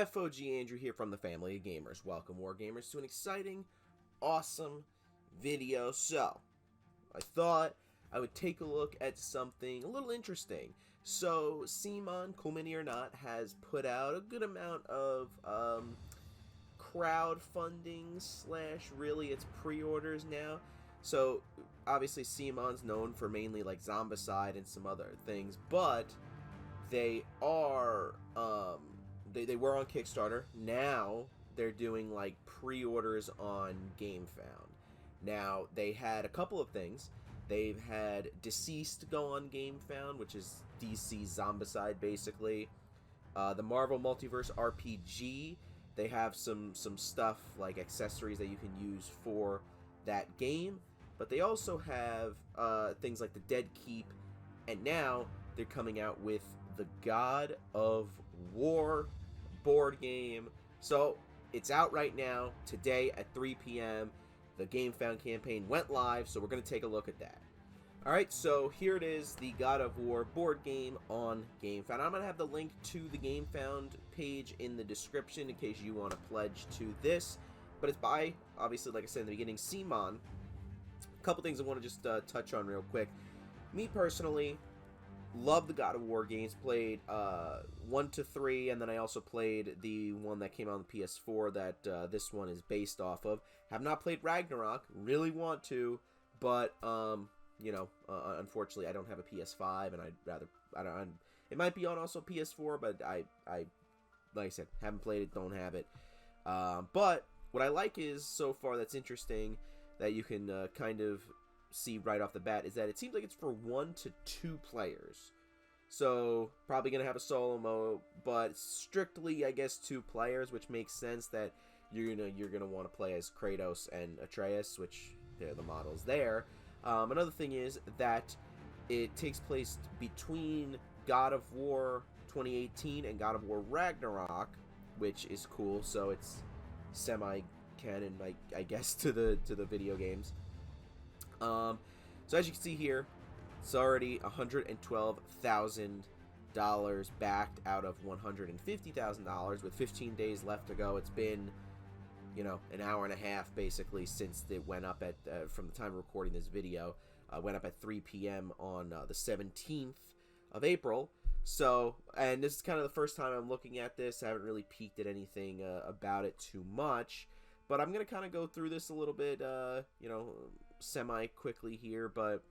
FOG Andrew here from the Family of Gamers. Welcome, War Gamers, to an exciting, awesome video. So, I thought I would take a look at something a little interesting. So, CMON, cool mini or not, has put out a good amount of crowdfunding slash really it's pre-orders now. So, obviously CMON's known for mainly like Zombicide and some other things, but they are they were on Kickstarter. Now they're doing like pre-orders on GameFound. Now they had a couple of things. They've had Deceased go on GameFound, which is DC Zombicide basically. The Marvel Multiverse RPG. They have some stuff like accessories that you can use for that game. But they also have things like the Dead Keep, and now they're coming out with the God of War board game. So it's out right now, today at 3 p.m. The GameFound campaign went live, so we're going to take a look at that. Alright, so here it is, the God of War board game on GameFound. I'm going to have the link to the GameFound page in the description in case you want to pledge to this. But it's by, obviously, like I said in the beginning, CMON. A couple things I want to just touch on real quick. Me personally, love the God of War games. Played 1 to 3, and then I also played the one that came out on the PS4 that this one is based off of. Have not played Ragnarok. Really want to, but you know, unfortunately, I don't have a PS5, and I'd rather it might be on also PS4, but I like I said, haven't played it, don't have it. But what I like is so far that's interesting that you can kind of see right off the bat is that it seems like it's for 1 to 2 players. So probably gonna have a solo mode, but strictly I guess 2 players, which makes sense that you're gonna want to play as Kratos and Atreus, which they're the models there. Another thing is that it takes place between God of War 2018 and God of War Ragnarok, which is cool. So it's semi-canon, I guess, to the video games. So as you can see here, it's already $112,000 backed out of $150,000 with 15 days left to go. It's been, you know, an hour and a half basically since it went up at from the time of recording this video. Went up at 3 p.m. on the 17th of April. So, and this is kind of the first time I'm looking at this. I haven't really peeked at anything about it too much, but I'm gonna kind of go through this a little bit, you know, semi-quickly here, but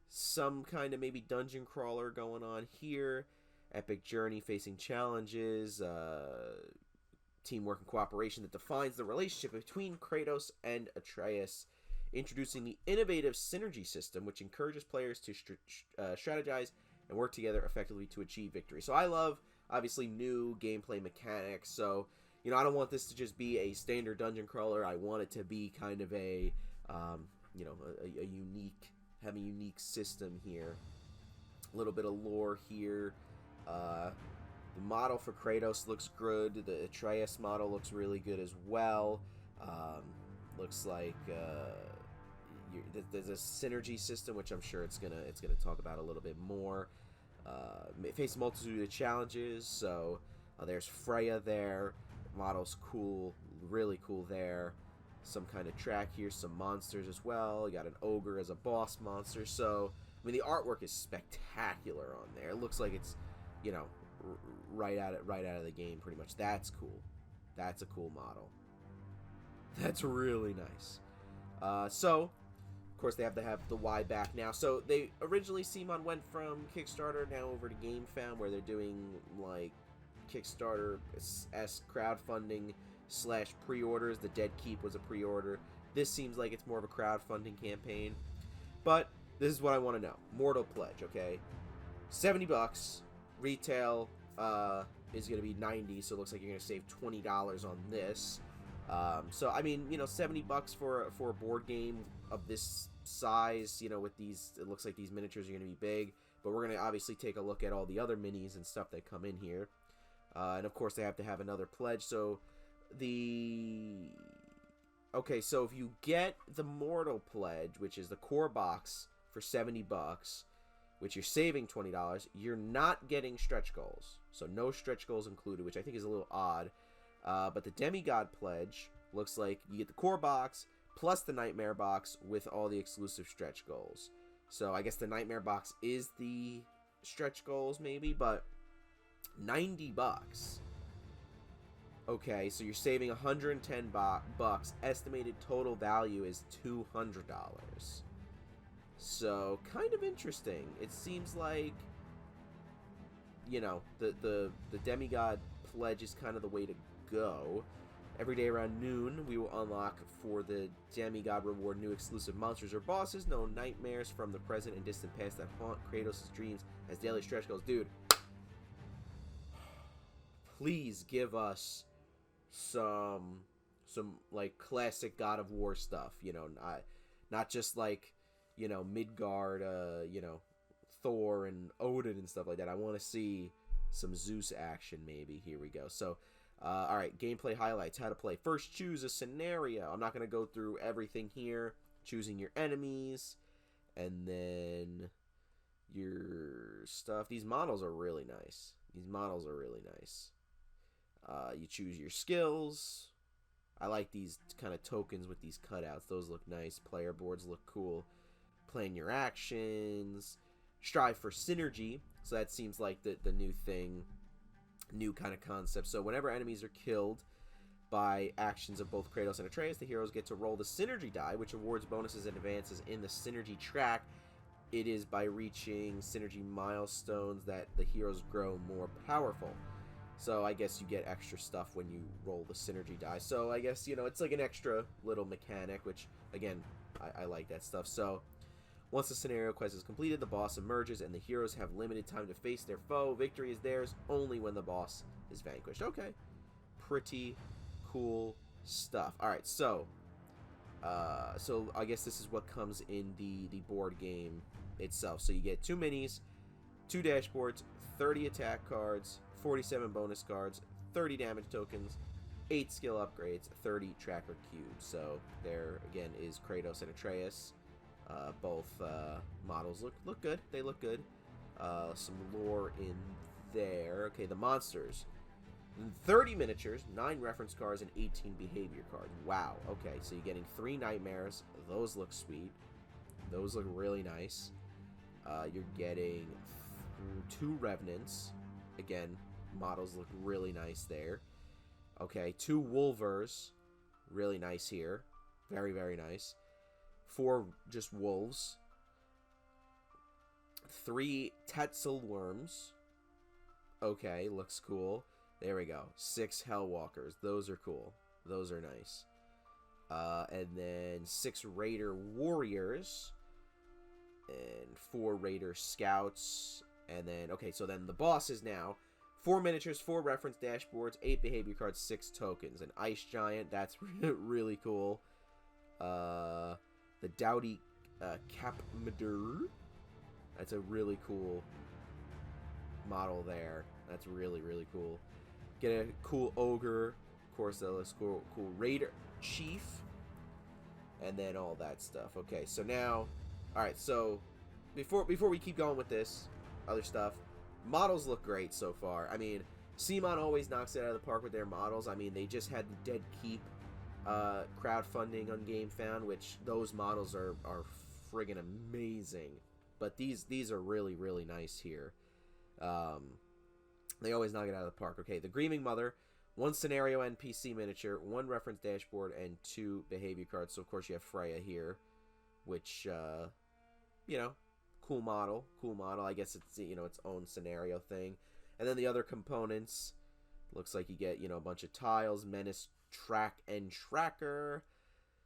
some kind of maybe dungeon crawler going on here. Epic journey facing challenges, teamwork and cooperation that defines the relationship between Kratos and Atreus, introducing the innovative synergy system, which encourages players to strategize and work together effectively to achieve victory. So I love, obviously, new gameplay mechanics, so, you know, I don't want this to just be a standard dungeon crawler. I want it to be kind of a, you know, a unique, have a unique system here. A little bit of lore here. The model for Kratos looks good. The Atreus model looks really good as well. Looks like there's a synergy system, which I'm sure it's gonna talk about a little bit more. Face a multitude of challenges. So there's Freya there. Model's cool, really cool there. Some kind of track here, some monsters as well. You got an ogre as a boss monster. So I mean, the artwork is spectacular on there. It looks like it's, you know, right out of the game pretty much. That's cool. That's a cool model. That's really nice. So of course they have to have the Y back now. So they originally, CMON went from Kickstarter now over to GameFound, where they're doing like Kickstarter-esque crowdfunding slash pre-orders. The Dead Keep was a pre-order. This seems like it's more of a crowdfunding campaign. But this is what I want to know. Mortal Pledge, okay? $70. Retail is going to be $90, so it looks like you're going to save $20 on this. So I mean, you know, $70 for a board game of this size, you know, with these, it looks like these miniatures are going to be big, but we're going to obviously take a look at all the other minis and stuff that come in here. And of course they have to have another pledge. So okay, so if you get the Mortal Pledge, which is the core box for $70, which you're saving $20. You're not getting stretch goals, so no stretch goals included, which I think is a little odd. But the Demigod Pledge looks like you get the core box plus the Nightmare box with all the exclusive stretch goals. So I guess the Nightmare box is the stretch goals maybe, but $90. Okay, so you're saving 110 bucks. Estimated total value is $200. So kind of interesting. It seems like, you know, the Demigod Pledge is kind of the way to go. Every day around noon, we will unlock for the Demigod reward new exclusive monsters or bosses, known nightmares from the present and distant past that haunt Kratos' dreams as daily stretch goals. Dude, please give us some like classic God of War stuff, you know, not just like, you know, Midgard, you know, Thor and Odin and stuff like that. I want to see some Zeus action maybe. Here we go. So all right, gameplay highlights, how to play. First, choose a scenario. I'm not going to go through everything here. Choosing your enemies, and then your stuff. These models are really nice. You choose your skills. I like these kind of tokens with these cutouts. Those look nice. Player boards look cool. Plan your actions. Strive for synergy. So that seems like the new thing. New kind of concept. So whenever enemies are killed by actions of both Kratos and Atreus, the heroes get to roll the synergy die, which awards bonuses and advances in the synergy track. It is by reaching synergy milestones that the heroes grow more powerful. So I guess you get extra stuff when you roll the synergy die. So I guess, you know, it's like an extra little mechanic, which, again, I like that stuff. So once the scenario quest is completed, the boss emerges, and the heroes have limited time to face their foe. Victory is theirs only when the boss is vanquished. Okay. Pretty cool stuff. Alright, so I guess this is what comes in the board game itself. So you get 2 minis, 2 dashboards, 30 attack cards, 47 bonus cards, 30 damage tokens, 8 skill upgrades, 30 tracker cubes. So there, again, is Kratos and Atreus. Both models look good. They look good. Some lore in there. Okay, the monsters. 30 miniatures, 9 reference cards, and 18 behavior cards. Wow. Okay, so you're getting 3 nightmares. Those look sweet. Those look really nice. You're getting 2 revenants. Again, models look really nice there. Okay, 2 wolvers. Really nice here. Very, very nice. 4 just wolves. 3 Tetzel worms. Okay, looks cool. There we go. 6 Hellwalkers. Those are cool. Those are nice. And then 6 Raider warriors. And 4 Raider scouts. And then, okay, so then the bosses now. 4 miniatures, 4 reference dashboards, 8 behavior cards, 6 tokens. An ice giant. That's really cool. The Doughty Capmadur. That's a really cool model there. That's really, really cool. Get a cool ogre. Of course, a cool raider chief. And then all that stuff. Okay, so now... Alright, so... Before we keep going with this other stuff, models look great so far. I mean, CMON always knocks it out of the park with their models. I mean, they just had the Dead Keep crowdfunding on GameFound, which those models are friggin' amazing. But these are really, really nice here. They always knock it out of the park. Okay, the Grieving Mother, 1 scenario NPC miniature, 1 reference dashboard, and 2 behavior cards. So of course you have Freya here, which you know, cool model. I guess it's, you know, its own scenario thing. And then the other components, looks like you get, you know, a bunch of tiles, Menace, Track and Tracker,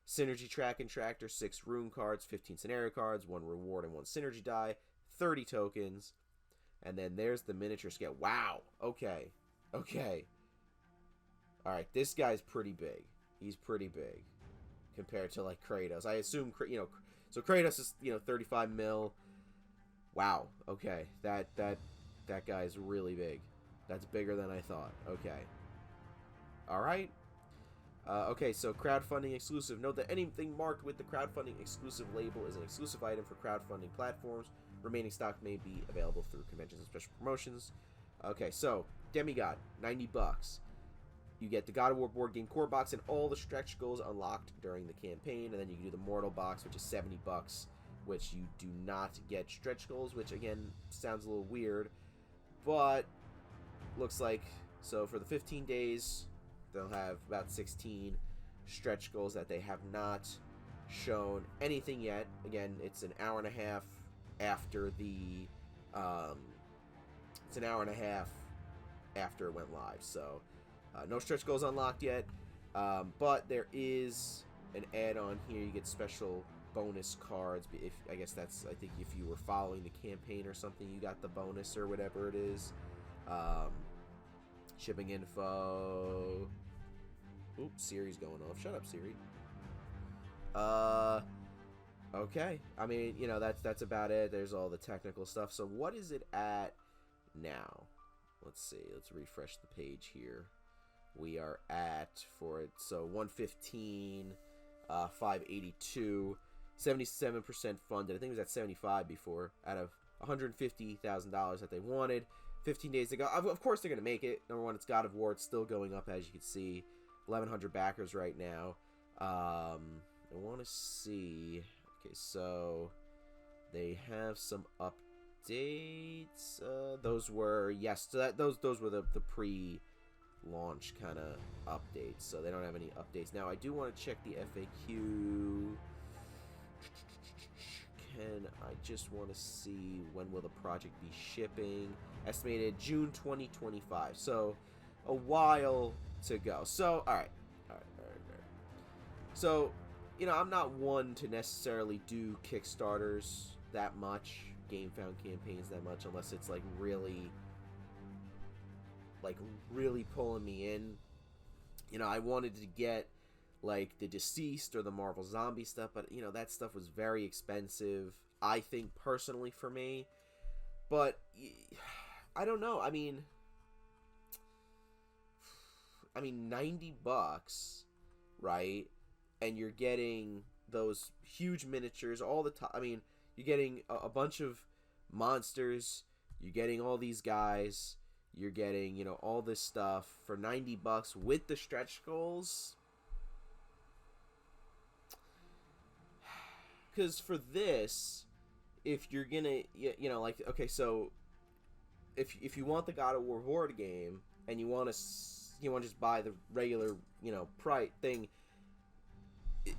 Synergy Track and Tractor, 6 rune cards, 15 scenario cards, 1 reward and 1 synergy die, 30 tokens, and then there's the miniature scale. Wow. Okay. Alright, this guy's pretty big. He's pretty big compared to, like, Kratos. I assume, you know, so Kratos is, you know, 35 mil. Wow. Okay. That guy's really big. That's bigger than I thought. Okay. Alright. Okay, so crowdfunding exclusive. Note that anything marked with the crowdfunding exclusive label is an exclusive item for crowdfunding platforms. Remaining stock may be available through conventions and special promotions. Okay, so Demigod, $90. You get the God of War board game core box and all the stretch goals unlocked during the campaign, and then you can do the Mortal box, which is $70, which you do not get stretch goals, which again sounds a little weird, but looks like so for the 15 days they'll have about 16 stretch goals that they have not shown anything yet. Again, it's an hour and a half after the it's an hour and a half after it went live, so no stretch goals unlocked yet, but there is an add-on here. You get special bonus cards. If I guess that's, I think if you were following the campaign or something, you got the bonus or whatever it is. Shipping info. Oops, Siri's going off. Shut up, Siri. Okay. I mean, you know, that's about it. There's all the technical stuff. So what is it at now? Let's see. Let's refresh the page here. We are at, for it, so 115, 582, 77% funded. I think it was at 75 before, out of $150,000 that they wanted. 15 days ago. Of course they're going to make it. Number one, it's God of War. It's still going up, as you can see. 1,100 backers right now. I want to see. Okay, so they have some updates. Those were, yes, so those were the pre-launch kind of updates. So they don't have any updates. Now, I do want to check the FAQ. I just want to see when will the project be shipping. Estimated June 2025. So a while to go. So all right. So, you know, I'm not one to necessarily do Kickstarters that much, GameFound campaigns that much, unless it's like really pulling me in. You know, I wanted to get like the Deceased or the Marvel Zombie stuff, but you know, that stuff was very expensive, I think, personally, for me. But I don't know. I mean $90, right? And you're getting those huge miniatures all the time. I mean, you're getting a bunch of monsters, you're getting all these guys, you're getting, you know, all this stuff for $90 with the stretch goals. Because for this, if you're gonna, you know, like, okay, so if you want the God of War board game and you want to just buy the regular, you know, price thing,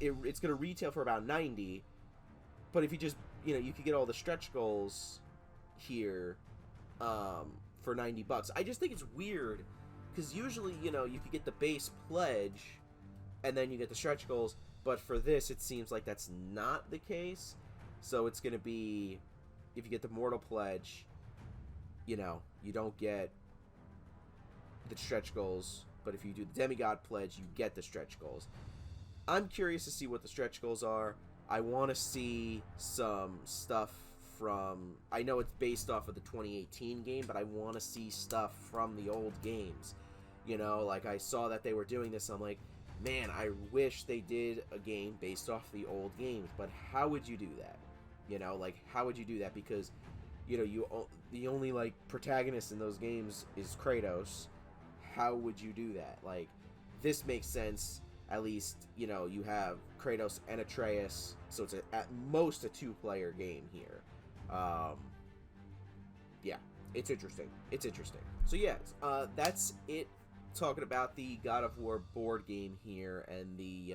it's gonna retail for about $90. But if you just, you know, you could get all the stretch goals here for $90. I just think it's weird because usually, you know, you could get the base pledge and then you get the stretch goals. But for this, it seems like that's not the case. So it's going to be, if you get the Mortal Pledge, you know, you don't get the stretch goals. But if you do the Demigod Pledge, you get the stretch goals. I'm curious to see what the stretch goals are. I want to see some stuff from, I know it's based off of the 2018 game, but I want to see stuff from the old games. You know, like I saw that they were doing this, I'm like, man, I wish they did a game based off the old games, but how would you do that? You know, like, how would you do that? Because, you know, the only, like, protagonist in those games is Kratos. How would you do that? Like, this makes sense. At least, you know, you have Kratos and Atreus, so it's at most a two-player game here. Yeah, it's interesting. It's interesting. So, yeah, that's it. Talking about the God of War board game here and the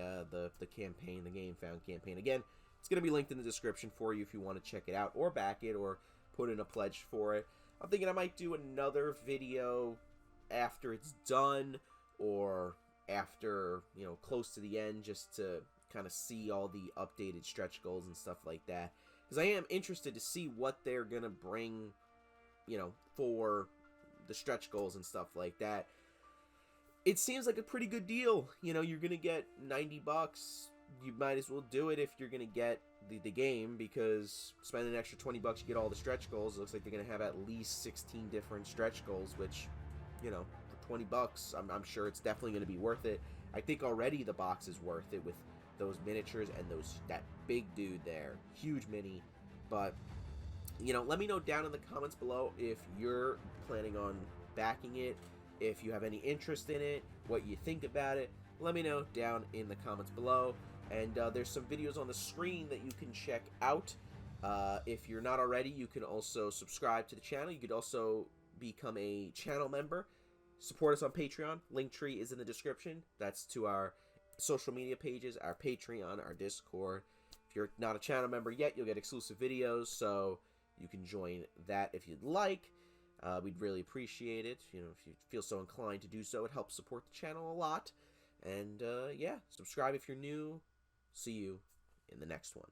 campaign, the GameFound campaign. Again, it's going to be linked in the description for you if you want to check it out or back it or put in a pledge for it. I'm thinking I might do another video after it's done or after, you know, close to the end, just to kind of see all the updated stretch goals and stuff like that. Because I am interested to see what they're going to bring, you know, for the stretch goals and stuff like that. It seems like a pretty good deal. You know, you're going to get $90. You might as well do it if you're going to get the game, because spending an extra $20, you get all the stretch goals. It looks like they're going to have at least 16 different stretch goals, which, you know, for $20, I'm sure it's definitely going to be worth it. I think already the box is worth it with those miniatures and that big dude there. Huge mini. But, you know, let me know down in the comments below if you're planning on backing it, if you have any interest in it, what you think about it. Let me know down in the comments below. And there's some videos on the screen that you can check out. If you're not already, you can also subscribe to the channel. You could also become a channel member. Support us on Patreon. Linktree is in the description. That's to our social media pages, our Patreon, our Discord. If you're not a channel member yet, you'll get exclusive videos, so you can join that if you'd like. We'd really appreciate it. You know, if you feel so inclined to do so, it helps support the channel a lot. And yeah, subscribe if you're new. See you in the next one.